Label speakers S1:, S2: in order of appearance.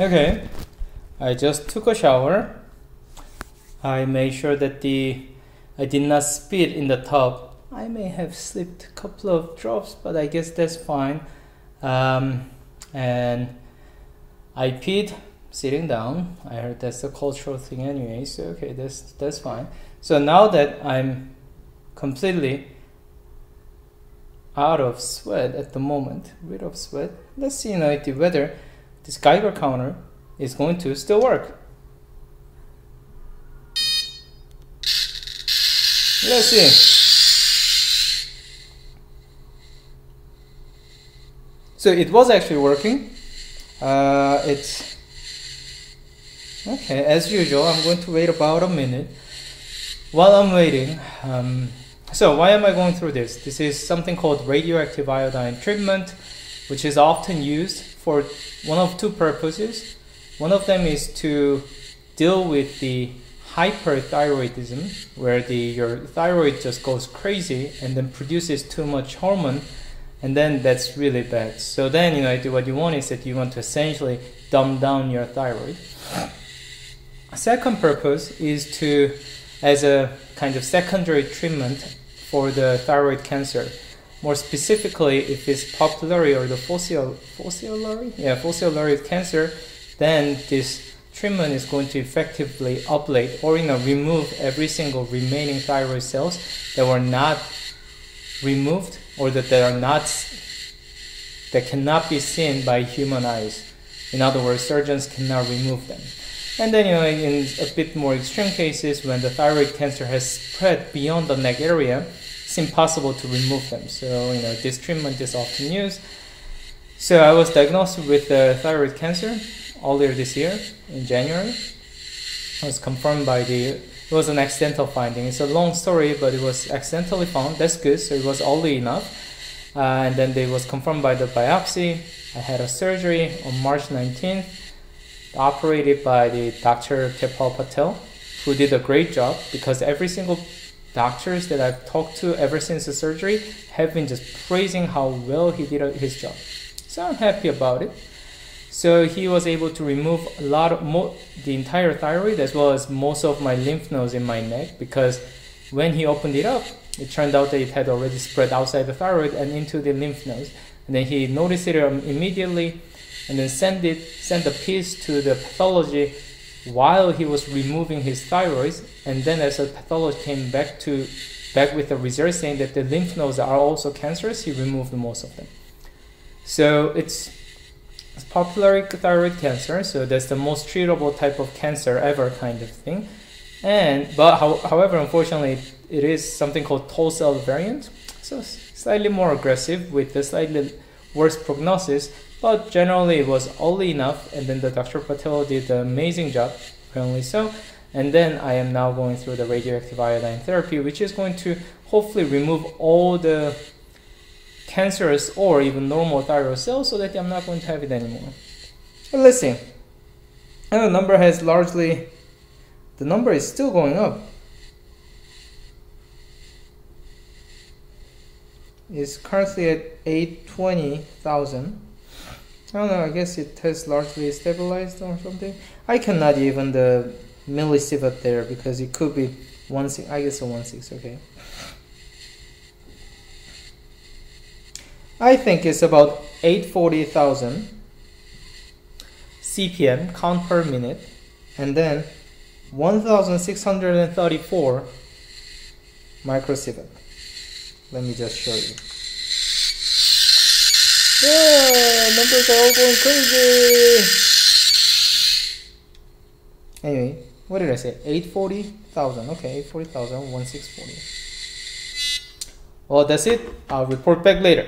S1: Okay, I just took a shower. I made sure that I did not spit in the tub. I may have slipped a couple of drops, but I guess that's fine. And I peed sitting down. I heard that's a cultural thing anyway, so okay, that's fine. So now that I'm completely out of sweat at the moment, rid of sweat, let's see whether this Geiger counter is going to still work. Let's see. So it was actually working. It's okay as usual. I'm going to wait about a minute. While I'm waiting, so why am I going through this? This is something called radioactive iodine treatment, which is often used for one of two purposes. One of them is to deal with the hyperthyroidism, where your thyroid just goes crazy and then produces too much hormone, and then that's really bad. So then what you want is that you want to essentially dumb down your thyroid. A second purpose is to, as a kind of secondary treatment for the thyroid cancer. More specifically, if it's papillary or the fossillary cancer, then this treatment is going to effectively ablate or remove every single remaining thyroid cells that were not removed or that cannot be seen by human eyes. In other words, surgeons cannot remove them. And then in a bit more extreme cases, when the thyroid cancer has spread beyond the neck area, it's impossible to remove them. So this treatment is often used. So I was diagnosed with thyroid cancer earlier this year in January. It was confirmed it was an accidental finding. It's a long story, but it was accidentally found. That's good. So it was early enough. And then it was confirmed by the biopsy. I had a surgery on March 19th, operated by the Dr. Kepal Patel, who did a great job, because every single doctors that I've talked to ever since the surgery have been just praising how well he did his job. So I'm happy about it. So he was able to remove the entire thyroid, as well as most of my lymph nodes in my neck, because when he opened it up, it turned out that it had already spread outside the thyroid and into the lymph nodes. And then he noticed it immediately, and then sent a piece to the pathology while he was removing his thyroid. And then as the pathologist came back with the result saying that the lymph nodes are also cancerous, he removed most of them. So it's papillary thyroid cancer, so that's the most treatable type of cancer ever, kind of thing. However, unfortunately, it is something called tall cell variant, so slightly more aggressive with a slightly worse prognosis. But generally, it was early enough, and then the Dr. Patel did an amazing job, apparently so. And then I am now going through the radioactive iodine therapy, which is going to hopefully remove all the cancerous or even normal thyroid cells, so that I'm not going to have it anymore. But let's see. And the number is still going up. It's currently at 820,000. I don't know, I guess it has largely stabilized or something. I cannot even the millisievert there, because it could be 1/6, I guess a 1/6, okay. I think it's about 840,000 CPM, count per minute, and then 1,634 microsievert. Let me just show you. Yeah, numbers are all going crazy. Anyway, what did I say? 840,000. Okay, 840,000, 1,640. Well, that's it. I'll report back later.